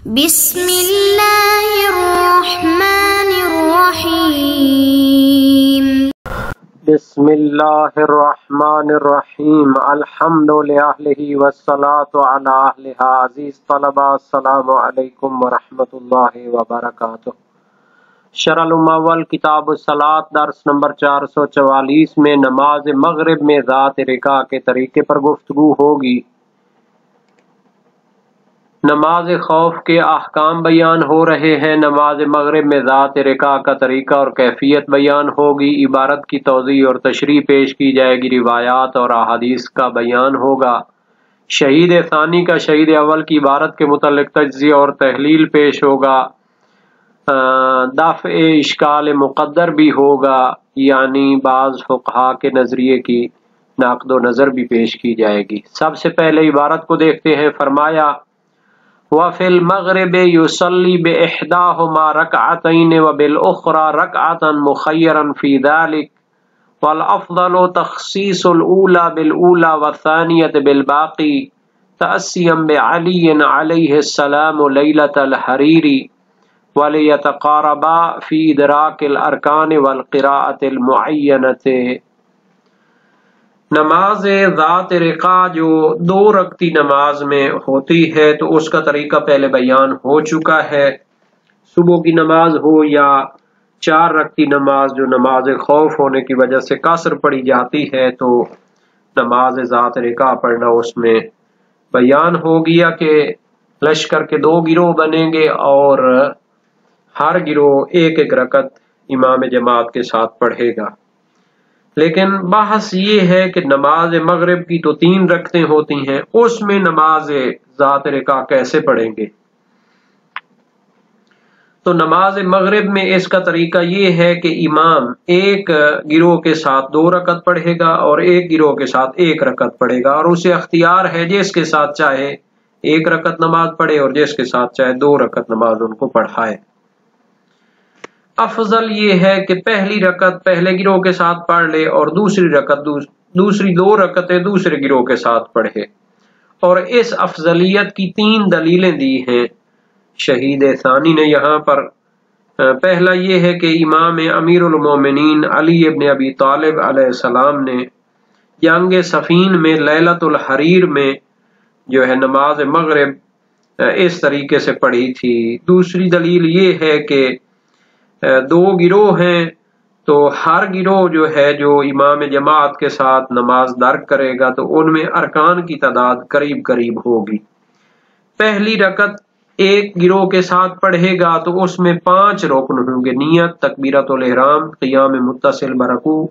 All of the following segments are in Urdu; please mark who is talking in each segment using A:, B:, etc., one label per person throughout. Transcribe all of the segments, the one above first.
A: بسم اللہ الرحمن الرحیم
B: بسم اللہ الرحمن الرحیم الحمد للہ والصلاة علی اہلہا۔ عزیز طلبہ السلام علیکم ورحمۃ اللہ وبرکاتہ۔ شرح المول کتاب الصلاۃ درس نمبر 444 میں نماز مغرب میں ذات رکع کے طریقے پر گفتگو ہوگی۔ نماز خوف کے احکام بیان ہو رہے ہیں۔ نماز مغرب میں ذات رکع کا طریقہ اور کیفیت بیان ہوگی۔ عبارت کی توضیح اور تشریح پیش کی جائے گی۔ روایات اور احادیث کا بیان ہوگا۔ شہید ثانی کا شہید اول کی عبارت کے متعلق تجزیہ اور تحلیل پیش ہوگا۔ دفع اشکال مقدر بھی ہوگا، یعنی بعض فقہا کے نظریے کی نقد و نظر بھی پیش کی جائے گی۔ سب سے پہلے عبارت کو دیکھتے ہیں۔ فرمایا وَفِي الْمَغْرِبِ يُصَلِّي بِإِحْدَاهُمَا رَكْعَتَيْنِ وَبِالْأُخْرَى رَكْعَةً مُخَيَّرًا فِي ذَلِكَ وَالْأَفْضَلُ تَخْصِيصُ الْأُولَى بِالْأُولَى وَالثَّانِيَةِ بِالْبَاقِي تَأَسِّيًا بِعَلِيٍّ عَلَيْهِ السَّلَامُ لَيْلَةَ الْحَرِيرِ وَلِيَتَقَارَبَا فِي إِدْرَاكِ الْأَرْكَانِ وَالْقِرَاءَةِ الْمُعَيَّنَةِ۔ نماز ذات رکع جو 2 رکعتی نماز میں ہوتی ہے تو اس کا طریقہ پہلے بیان ہو چکا ہے۔ صبح کی نماز ہو یا 4 رکعتی نماز جو نماز خوف ہونے کی وجہ سے قصر پڑھی جاتی ہے، تو نماز ذات رکع پڑھنا اس میں بیان ہو گیا کہ لشکر کے 2 گروہ بنیں گے اور ہر گروہ 1 رکعت امام جماعت کے ساتھ پڑھے گا۔ لیکن بحث یہ ہے کہ نماز مغرب کی تو 3 رکعتیں ہوتی ہیں، اس میں نماز ذات رکع کیسے پڑھیں گے؟ تو نماز مغرب میں اس کا طریقہ یہ ہے کہ امام 1 گروہ کے ساتھ 2 رکعت پڑھے گا اور 1 گروہ کے ساتھ 1 رکعت پڑھے گا، اور اسے اختیار ہے جس کے ساتھ چاہے 1 رکعت نماز پڑھے اور جس کے ساتھ چاہے 2 رکعت نماز ان کو پڑھائے۔ افضل یہ ہے کہ پہلی رکعت پہلے گروہ کے ساتھ پڑھ لے اور دوسری 2 رکعتیں دوسرے گروہ کے ساتھ پڑھے، اور اس افضلیت کی 3 دلیلیں دی ہیں شہید ثانی نے یہاں پر۔ پہلا یہ ہے کہ امام امیر المومنین علی ابن ابی طالب علیہ السلام نے جنگ صفین میں لیلۃ الحریر میں جو ہے نماز مغرب اس طریقے سے پڑھی تھی۔ دوسری دلیل یہ ہے کہ 2 گروہ ہیں تو ہر گروہ جو ہے جو امام جماعت کے ساتھ نماز درک کرے گا تو ان میں ارکان کی تعداد قریب قریب ہوگی۔ پہلی رکعت 1 گروہ کے ساتھ پڑھے گا تو اس میں 5 رکن ہوں گے: نیت، تکبیرۃ الاحرام، قیام متصل برکوع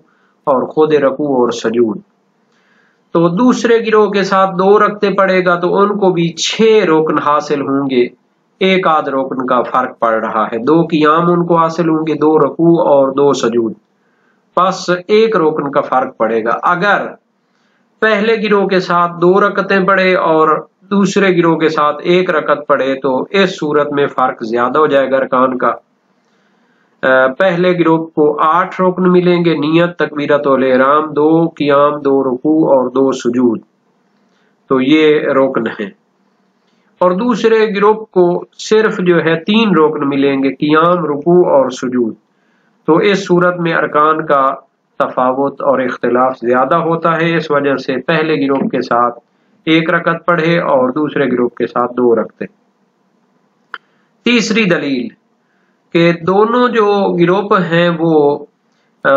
B: اور خود رکوع اور سجود۔ تو دوسرے گروہ کے ساتھ 2 رکعتیں پڑھے گا تو ان کو بھی 6 رکن حاصل ہوں گے، 1 آدھ رکن کا فرق پڑ رہا ہے۔ 2 قیام ان کو حاصل ہوں گے، 2 رکوع اور 2 سجود، پس 1 رکن کا فرق پڑے گا۔ اگر پہلے گروہ کے ساتھ 2 رکعتیں پڑھے اور دوسرے گروہ کے ساتھ 1 رکعت پڑھے تو اس صورت میں فرق زیادہ ہو جائے گا ارکان کا۔ پہلے گروہ کو 8 رکن ملیں گے: نیت، تکبیرۃ الاحرام، 2 قیام، 2 رکوع اور 2 سجود، تو یہ رکن ہیں۔ اور دوسرے گروپ کو صرف جو ہے 3 رکن ملیں گے: قیام، رکوع اور سجود۔ تو اس صورت میں ارکان کا تفاوت اور اختلاف زیادہ ہوتا ہے، اس وجہ سے پہلے گروپ کے ساتھ 1 رکعت پڑھے اور دوسرے گروپ کے ساتھ 2 رکعتیں۔ تیسری دلیل کہ دونوں جو گروپ ہیں وہ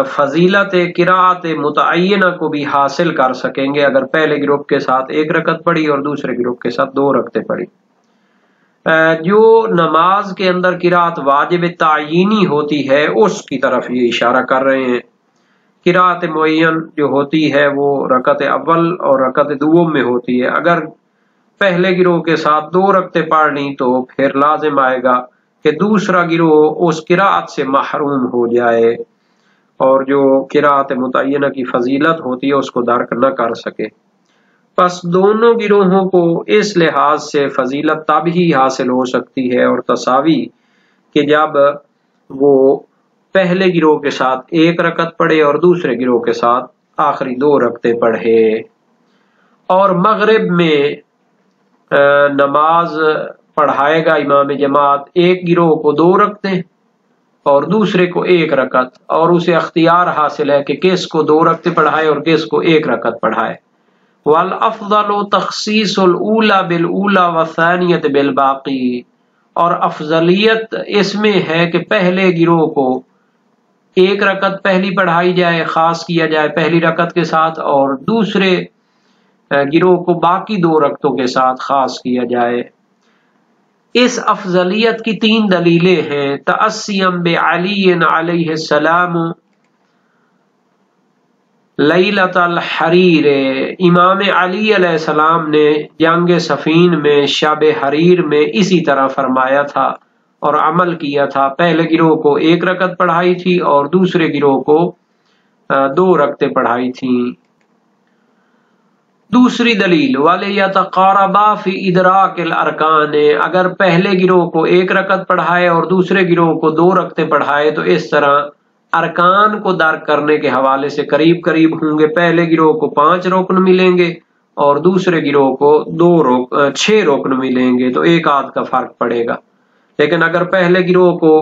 B: فضیلت قراءت متعینہ کو بھی حاصل کر سکیں گے اگر پہلے گروپ کے ساتھ 1 رکعت پڑھی اور دوسرے گروپ کے ساتھ 2 رکعتیں پڑھی۔ جو نماز کے اندر قراءت واجب تعیینی ہوتی ہے اس کی طرف یہ اشارہ کر رہے ہیں۔ قراءت معین جو ہوتی ہے وہ رکعت اول اور رکعت دوم میں ہوتی ہے۔ اگر پہلے گروہ کے ساتھ 2 رکعتیں پڑھ لیں تو پھر لازم آئے گا کہ دوسرا گروہ اس قراءت سے محروم ہو جائے اور جو قراءت متعینہ کی فضیلت ہوتی ہے اس کو درک نہ کر سکے۔ پس دونوں گروہوں کو اس لحاظ سے فضیلت تب ہی حاصل ہو سکتی ہے اور تساوی کہ جب وہ پہلے گروہ کے ساتھ 1 رکعت پڑھے اور دوسرے گروہ کے ساتھ آخری 2 رکعتیں پڑھے۔ اور مغرب میں نماز پڑھائے گا امام جماعت ایک گروہ کو 2 رکعتیں اور دوسرے کو 1 رکعت، اور اسے اختیار حاصل ہے کہ کس کو 2 رکعتیں پڑھائے اور کس کو 1 رکعت پڑھائے۔ والافضل تخصیص الاولی بالاولی والثانیۃ بالباقی، اور افضلیت اس میں ہے کہ پہلے گروہ کو 1 رکعت پہلی پڑھائی جائے، خاص کیا جائے پہلی رکعت کے ساتھ، اور دوسرے گروہ کو باقی 2 رکعتوں کے ساتھ خاص کیا جائے۔ اس افضلیت کی 3 دلیلیں ہیں۔ تأسیاً بعلی علیہ السلام لیلۃ الحریر، امام علی علیہ السلام نے جنگ صفین میں شب حریر میں اسی طرح فرمایا تھا اور عمل کیا تھا۔ پہلے گروہ کو 1 رکعت پڑھائی تھی اور دوسرے گروہ کو 2 رکعتیں پڑھائی تھیں۔ دوسری دلیل وَلِيَتَقَارَبَا فِي إِدْرَاكِ الْأَرْكَانِ، اگر پہلے گروہ کو 1 رکعت پڑھائے اور دوسرے گروہ کو 2 رکعتیں پڑھائے تو اس طرح ارکان کو درک کرنے کے حوالے سے قریب قریب ہوں گے۔ پہلے گروہ کو 5 رکن ملیں گے اور دوسرے گروہ کو 6 رکن ملیں گے، تو 1 آدھ کا فرق پڑے گا۔ لیکن اگر پہلے گروہ کو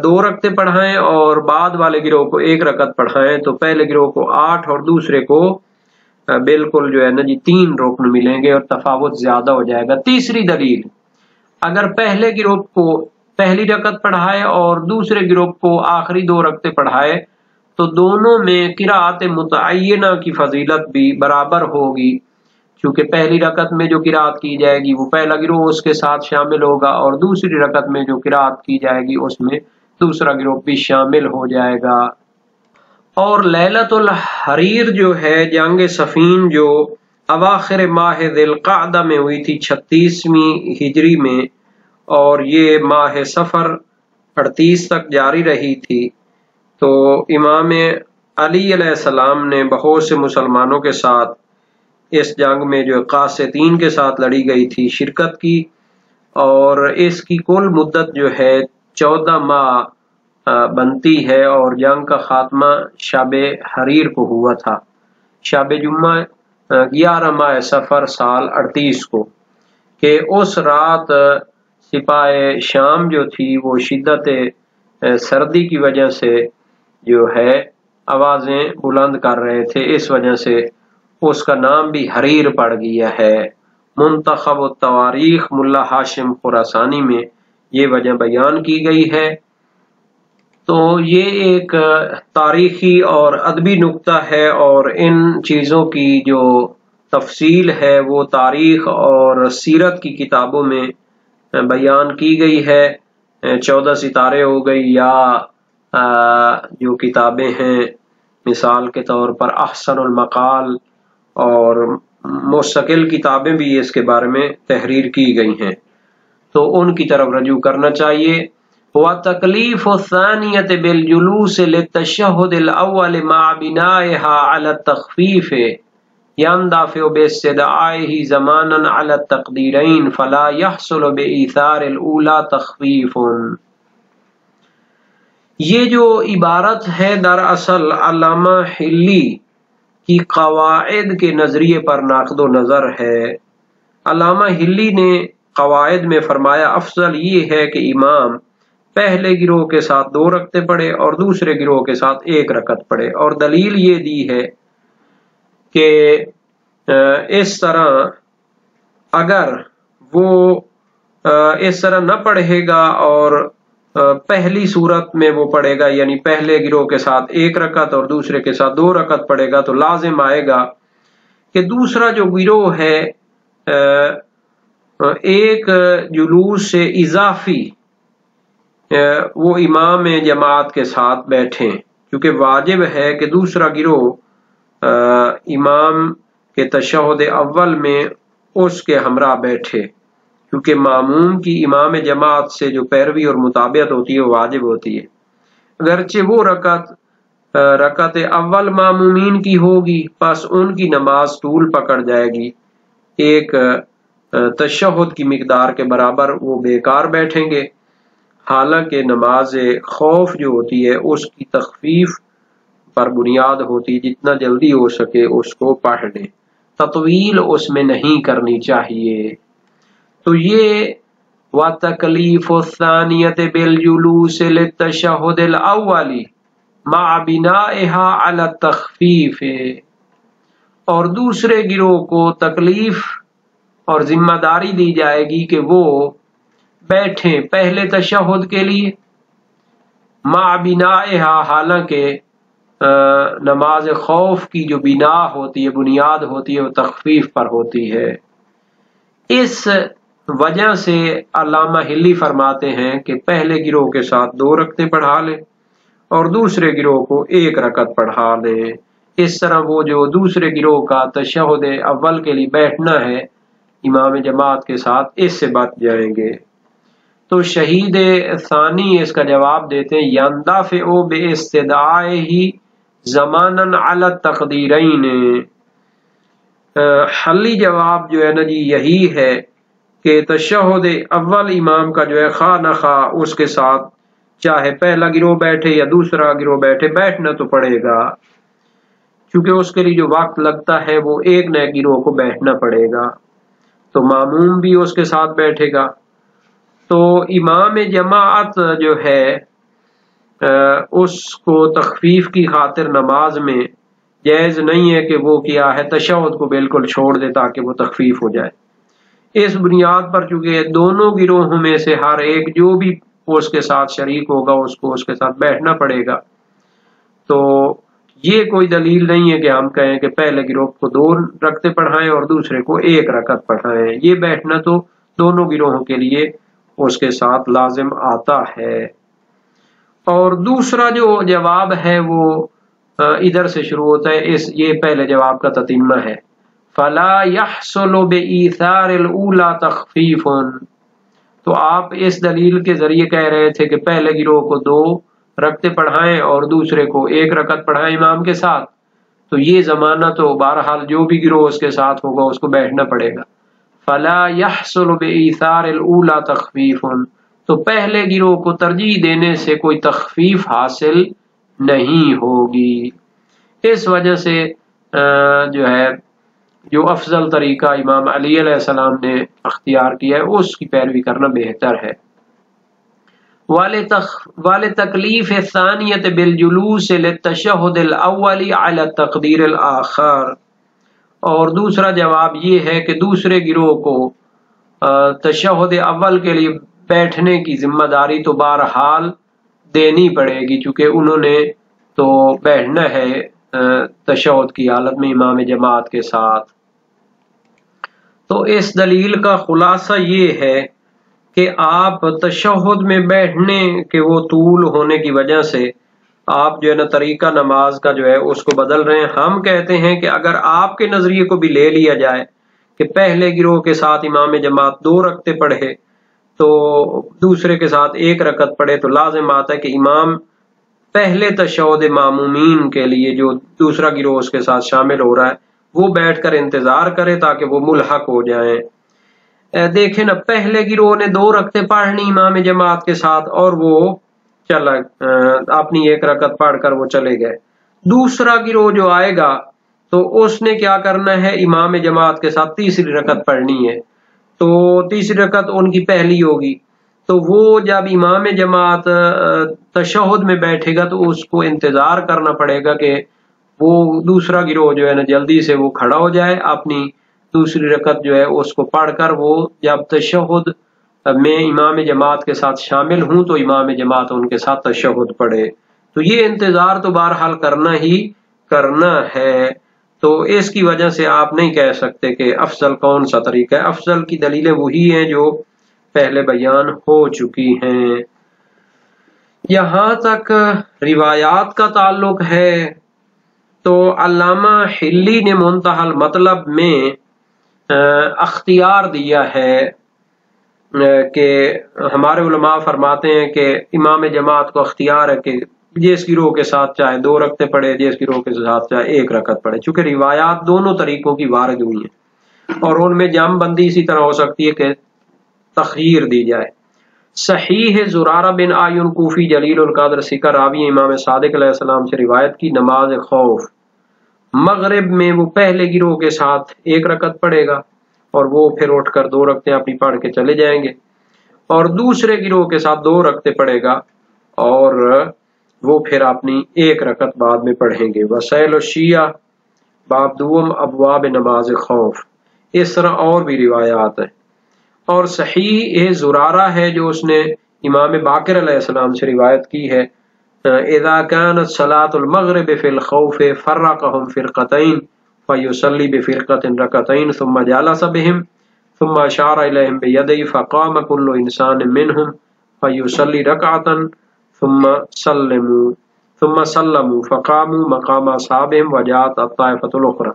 B: 2 رکعتیں پڑھائیں اور بعد والے گروہ کو 1 رکعت پڑھائیں تو پہلے گروہ کو 8 اور دوسرے کو بالکل 3 رکن ملیں گے اور تفاوت زیادہ ہو جائے گا۔ تیسری دلیل، اگر پہلے گروہ کو پہلی رکعت پڑھائے اور دوسرے گروہ کو آخری 2 رکعتیں پڑھائے تو دونوں میں قرأت متعینہ کی فضیلت بھی برابر ہوگی، چونکہ پہلی رکعت میں جو قرأت کی جائے گی وہ پہلا گروہ اس کے ساتھ شامل ہوگا، اور دوسری رکعت میں جو قرأت کی جائے گی اس میں دوسرا گروہ بھی شامل ہو جائے گا۔ اور لیلۃ الحریر جو ہے جنگ صفین جو اواخر ماہ ذی القعدہ میں ہوئی تھی 36ویں ہجری میں، اور یہ ماہ صفر 38 تک جاری رہی تھی، تو امام علی علیہ السلام نے بہت سے مسلمانوں کے ساتھ اس جنگ میں جو قاسطین کے ساتھ لڑی گئی تھی شرکت کی، اور اس کی کل مدت جو ہے 14 ماہ بنتی ہے، اور جنگ کا خاتمہ شب حریر کو ہوا تھا، شب جمعہ 11 ماہ صفر سال 38 کو، کہ اس رات سپاہ شام جو تھی وہ شدت سردی کی وجہ سے جو ہے آوازیں بلند کر رہے تھے، اس وجہ سے اس کا نام بھی حریر پڑ گیا ہے۔ منتخب التواریخ ملا ہاشم خراسانی میں یہ وجہ بیان کی گئی ہے۔ تو یہ ایک تاریخی اور ادبی نکتہ ہے، اور ان چیزوں کی جو تفصیل ہے وہ تاریخ اور سیرت کی کتابوں میں بیان کی گئی ہے۔ 14 ستارے ہو گئی، یا جو کتابیں ہیں مثال کے طور پر احسن المقال، اور مستقل کتابیں بھی اس کے بارے میں تحریر کی گئی ہیں، تو ان کی طرف رجوع کرنا چاہیے۔ وَتَكْلِيفُ الثَّانِيَةِ بِالْجُلُوسِ لِلتَّشَهُّدِ الْأَوَّلِ مَعَ بِنَائِهَا عَلَى التَّخْفِيفِ يَنْدَفِعُ بِاسْتِدْعَائِهِ زَمَانًا عَلَى التَّقْدِيرَيْنِ فَلَا يَحْصُلُ بِإِيثَارِ الْأُولَى تَخْفِيفٌ۔ یہ جو عبارت ہے دراصل علامہ حلی کی قواعد کے نظریے پر ناقد و نظر ہے۔ علامہ حلی نے قواعد میں فرمایا افضل یہ ہے کہ امام پہلے گروہ کے ساتھ 2 رکعتیں پڑھے اور دوسرے گروہ کے ساتھ 1 رکعت پڑھے، اور دلیل یہ دی ہے کہ اس طرح اگر وہ اس طرح نہ پڑھے گا اور پہلی صورت میں وہ پڑھے گا، یعنی پہلے گروہ کے ساتھ 1 رکعت اور دوسرے کے ساتھ 2 رکعت پڑھے گا، تو لازم آئے گا کہ دوسرا جو گروہ ہے ایک جلوس سے اضافی وہ امام جماعت کے ساتھ بیٹھیں، کیونکہ واجب ہے کہ دوسرا گروہ امام کے تشہد اول میں اس کے ہمراہ بیٹھے، کیونکہ ماموم کی امام جماعت سے جو پیروی اور مطابقت ہوتی ہے وہ واجب ہوتی ہے۔ اگرچہ وہ رکعت اول مامومین کی ہوگی، پس ان کی نماز طول پکڑ جائے گی، ایک تشہد کی مقدار کے برابر وہ بیکار بیٹھیں گے، حالانکہ نماز خوف جو ہوتی ہے اس کی تخفیف پر بنیاد ہوتی ہے، جتنا جلدی ہو سکے اس کو پڑھ لیں، تطویل اس میں نہیں کرنی چاہیے۔ تو یہ وتکلیف الثانیۃ بالجلوس للتشہد الاول مع بنائها علی التخفیف، اور دوسرے گروہ کو تکلیف اور ذمہ داری دی جائے گی کہ وہ بیٹھیں پہلے تشہد کے لیے، مع بنائها، حالانکہ نماز خوف کی جو بنا ہوتی ہے، بنیاد ہوتی ہے، وہ تخفیف پر ہوتی ہے۔ اس وجہ سے علامہ ہلی فرماتے ہیں کہ پہلے گروہ کے ساتھ 2 رکعتیں پڑھا لیں اور دوسرے گروہ کو 1 رکعت پڑھا لیں۔ اس طرح وہ جو دوسرے گروہ کا تشہد اول کے لیے بیٹھنا ہے امام جماعت کے ساتھ، اس سے بچ جائیں گے۔ تو شہید ثانی اس کا جواب دیتے ہیں، یندفع باستدعائہ زمانا علی التقدیرین۔ حلی جواب جو ہے نا جی یہی ہے کہ تشہد اول امام کا جو ہے خواہ نہ خواہ اس کے ساتھ چاہے پہلا گروہ بیٹھے یا دوسرا گروہ بیٹھے، بیٹھنا تو پڑے گا، کیونکہ اس کے لیے جو وقت لگتا ہے وہ ایک نئے گروہ کو بیٹھنا پڑے گا، تو ماموم بھی اس کے ساتھ بیٹھے گا۔ تو امام جماعت جو ہے اس کو تخفیف کی خاطر نماز میں جائز نہیں ہے کہ وہ کیا ہے تشہد کو بالکل چھوڑ دے تاکہ وہ تخفیف ہو جائے۔ اس بنیاد پر چونکہ دونوں گروہوں میں سے ہر ایک جو بھی اس کے ساتھ شریک ہوگا اس کو اس کے ساتھ بیٹھنا پڑے گا، تو یہ کوئی دلیل نہیں ہے کہ ہم کہیں کہ پہلے گروہ کو 2 رکعتیں پڑھائیں اور دوسرے کو 1 رکعت پڑھائیں۔ یہ بیٹھنا تو دونوں گروہوں کے لیے اس کے ساتھ لازم آتا ہے۔ اور دوسرا جو جواب ہے وہ ادھر سے شروع ہوتا ہے، یہ پہلے جواب کا تتمہ ہے، فلا يحصل بإيثار الأولى تخفیف۔ تو آپ اس دلیل کے ذریعے کہہ رہے تھے کہ پہلے گروہ کو 2 رکعتیں پڑھائیں اور دوسرے کو 1 رکعت پڑھائیں امام کے ساتھ، تو یہ زمانہ تو بہرحال جو بھی گروہ اس کے ساتھ ہوگا اس کو بیٹھنا پڑے گا۔ فلا يحصل بإيثار الأولى تخفیف، تو پہلے گروہ کو ترجیح دینے سے کوئی تخفیف حاصل نہیں ہوگی۔ اس وجہ سے جو ہے جو افضل طریقہ امام علی علیہ السلام نے اختیار کیا ہے اس کی پیروی کرنا بہتر ہے۔ وَلِتَكْلِيفِ الثَّانِيَةِ بِالْجُلُوسِ لِلتَّشَهُّدِ الْأَوَّلِ عَلَى التَّقْدِيرِ الْآخَرِ، اور دوسرا جواب یہ ہے کہ دوسرے گروہ کو تشہد اول کے لیے بیٹھنے کی ذمہ داری تو بہرحال دینی پڑے گی، چونکہ انہوں نے تو بیٹھنا ہے تشہد کی حالت میں امام جماعت کے ساتھ۔ تو اس دلیل کا خلاصہ یہ ہے کہ آپ تشہد میں بیٹھنے کے وہ طول ہونے کی وجہ سے آپ جو ہے نا طریقہ نماز کا جو ہے اس کو بدل رہے ہیں۔ ہم کہتے ہیں کہ اگر آپ کے نظریے کو بھی لے لیا جائے کہ پہلے گروہ کے ساتھ امام جماعت 2 رکعتیں پڑھے تو دوسرے کے ساتھ 1 رکعت پڑھے، تو لازم آتا ہے کہ امام پہلے تشہد معمومین کے لیے جو دوسرا گروہ اس کے ساتھ شامل ہو رہا ہے وہ بیٹھ کر انتظار کرے تاکہ وہ ملحق ہو جائیں۔ دیکھیں نا، پہلے گروہ نے 2 رکعتیں پڑھنی امام جماعت کے ساتھ اور وہ چلا اپنی 1 رکعت پڑھ کر وہ چلے گئے۔ دوسرا گروہ جو آئے گا تو اس نے کیا کرنا ہے، امام جماعت کے ساتھ تیسری رکعت پڑھنی ہے، تو تیسری رکعت ان کی پہلی ہوگی، تو وہ جب امام جماعت تشہد میں بیٹھے گا تو اس کو انتظار کرنا پڑے گا کہ وہ دوسرا گروہ جو ہے نا جلدی سے وہ کھڑا ہو جائے، اپنی دوسری رکعت جو ہے اس کو پڑھ کر وہ جب تشہد میں امام جماعت کے ساتھ شامل ہوں تو امام جماعت ان کے ساتھ تشہد پڑھے۔ تو یہ انتظار تو بہرحال کرنا ہی کرنا ہے، تو اس کی وجہ سے آپ نہیں کہہ سکتے کہ افضل کون سا طریقہ ہے۔ افضل کی دلیلیں وہی ہیں جو پہلے بیان ہو چکی ہیں۔ یہاں تک روایات کا تعلق ہے تو علامہ حلی نے منتہی المطلب میں اختیار دیا ہے کہ ہمارے علماء فرماتے ہیں کہ امام جماعت کو اختیار ہے کہ جس گروہ کے ساتھ چاہے 2 رکعتیں پڑھے، جس گروہ کے ساتھ چاہے 1 رکعت پڑھے، چونکہ روایات دونوں طریقوں کی وارد ہوئی ہیں اور ان میں جام بندی اسی طرح ہو سکتی ہے کہ تخیر دی جائے۔ صحیح زرارہ بن آیون کوفی جلیل القدر سکر راوی امام صادق علیہ السلام سے روایت کی، نماز خوف مغرب میں وہ پہلے گروہ کے ساتھ 1 رکعت پڑھے گا اور وہ پھر اٹھ کر 2 رکعتیں اپنی پڑھ کے چلے جائیں گے، اور دوسرے گروہ کے ساتھ 2 رکعتیں پڑھے گا اور وہ پھر اپنی 1 رکعت بعد میں پڑھیں گے۔ وسائل الشیعہ باب دوم ابواب نماز خوف، اس طرح اور بھی روایات ہیں۔ اور صحیح زرارہ ہے جو اس نے امام باقر علیہ السلام سے روایت کی ہے، اذا كانت صلاة المغرب في الخوف فرقهم فرقتين فيصلي بفرقة ركعتين ثم جلس بهم ثم اشار اليهم بيده فقام كل انسان منهم فيصلي ركعة ثم سلموا فقاموا مقام اصحابهم وجاءت الطائفة الاخرى۔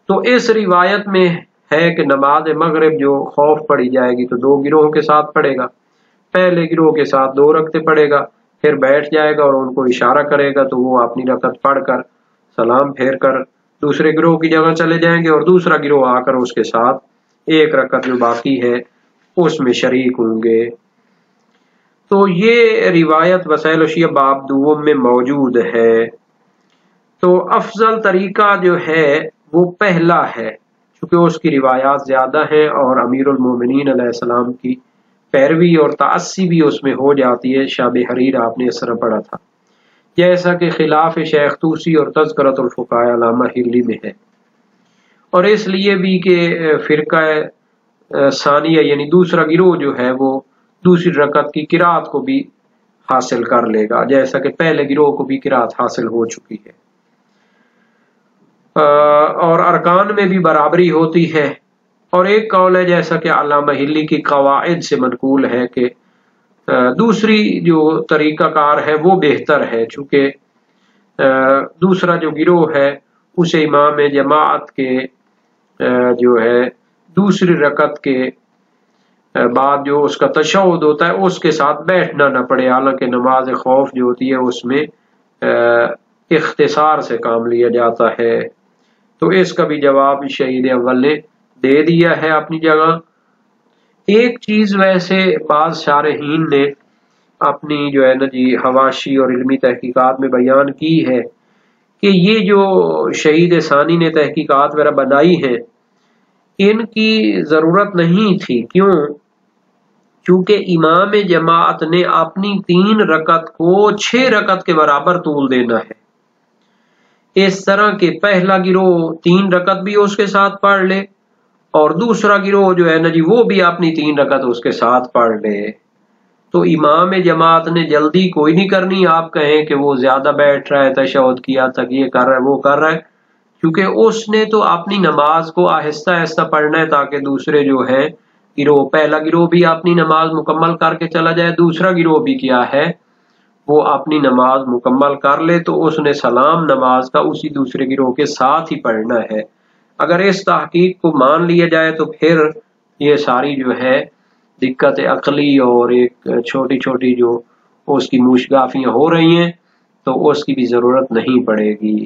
B: تو اس روایت میں ہے کہ نماز مغرب جو خوف پڑھی جائے گی تو 2 گروہوں کے ساتھ پڑھے گا، پہلے گروہ کے ساتھ 2 رکعتیں پڑھے گا، پھر بیٹھ جائے گا اور ان کو اشارہ کرے گا تو وہ اپنی رکعت پڑھ کر سلام پھیر کر دوسرے گروہ کی جگہ چلے جائیں گے اور دوسرا گروہ آ کر اس کے ساتھ 1 رکعت جو باقی ہے اس میں شریک ہوں گے۔ تو یہ روایت وسائل الشیعہ باب دوم میں موجود ہے۔ تو افضل طریقہ جو ہے وہ پہلا ہے، چونکہ اس کی روایات زیادہ ہیں اور امیر المومنین علیہ السلام کی پیروی اور تعصی بھی اس میں ہو جاتی ہے۔ شاب حریر آپ نے اس طرح پڑھا تھا، جیسا کہ خلاف شیخ طوسی اور تذکرۃ الفقہاء علامہ ہلی میں ہے، اور اس لیے بھی کہ فرقہ ثانیہ یعنی دوسرا گروہ جو ہے وہ دوسری رکعت کی قرات کو بھی حاصل کر لے گا، جیسا کہ پہلے گروہ کو بھی قرات حاصل ہو چکی ہے۔ اور ارکان میں بھی برابری ہوتی ہے، اور ایک قول ہے جیسا کہ علامہ ہلی کی قواعد سے منقول ہے کہ دوسری جو طریقہ کار ہے وہ بہتر ہے، چونکہ دوسرا جو گروہ ہے اسے امام جماعت کے جو ہے دوسری رکعت کے بعد جو اس کا تشہد ہوتا ہے اس کے ساتھ بیٹھنا نہ پڑے، حالانکہ نماز خوف جو ہوتی ہے اس میں اختصار سے کام لیا جاتا ہے۔ تو اس کا بھی جواب شہید اول نے دے دیا ہے اپنی جگہ۔ ایک چیز ویسے بعض شارحین نے اپنی جو ہے نا جی حواشی اور علمی تحقیقات میں بیان کی ہے کہ یہ جو شہید ثانی نے تحقیقات وغیرہ بنائی ہیں ان کی ضرورت نہیں تھی۔ کیوں؟ چونکہ امام جماعت نے اپنی 3 رکعت کو 6 رکعت کے برابر طول دینا ہے، اس طرح کہ پہلا گروہ 3 رکعت بھی اس کے ساتھ پڑھ لے اور دوسرا گروہ جو ہے نا جی وہ بھی اپنی 3 رکعت اس کے ساتھ پڑھ لے۔ تو امام جماعت نے جلدی کوئی نہیں کرنی، آپ کہیں کہ وہ زیادہ بیٹھ رہا ہے، تشہد کیا تک یہ کر رہا ہے وہ کر رہا ہے، کیونکہ اس نے تو اپنی نماز کو آہستہ آہستہ پڑھنا ہے تاکہ دوسرے جو ہے گروہ، پہلا گروہ بھی اپنی نماز مکمل کر کے چلا جائے، دوسرا گروہ بھی کیا ہے وہ اپنی نماز مکمل کر لے، تو اس نے سلام نماز کا اسی دوسرے گروہ کے ساتھ ہی پڑھنا ہے۔ اگر اس تحقیق کو مان لیا جائے تو پھر یہ ساری جو ہے دقت عقلی اور ایک چھوٹی چھوٹی جو اس کی موشگافیاں ہو رہی ہیں تو اس کی بھی ضرورت نہیں پڑے گی۔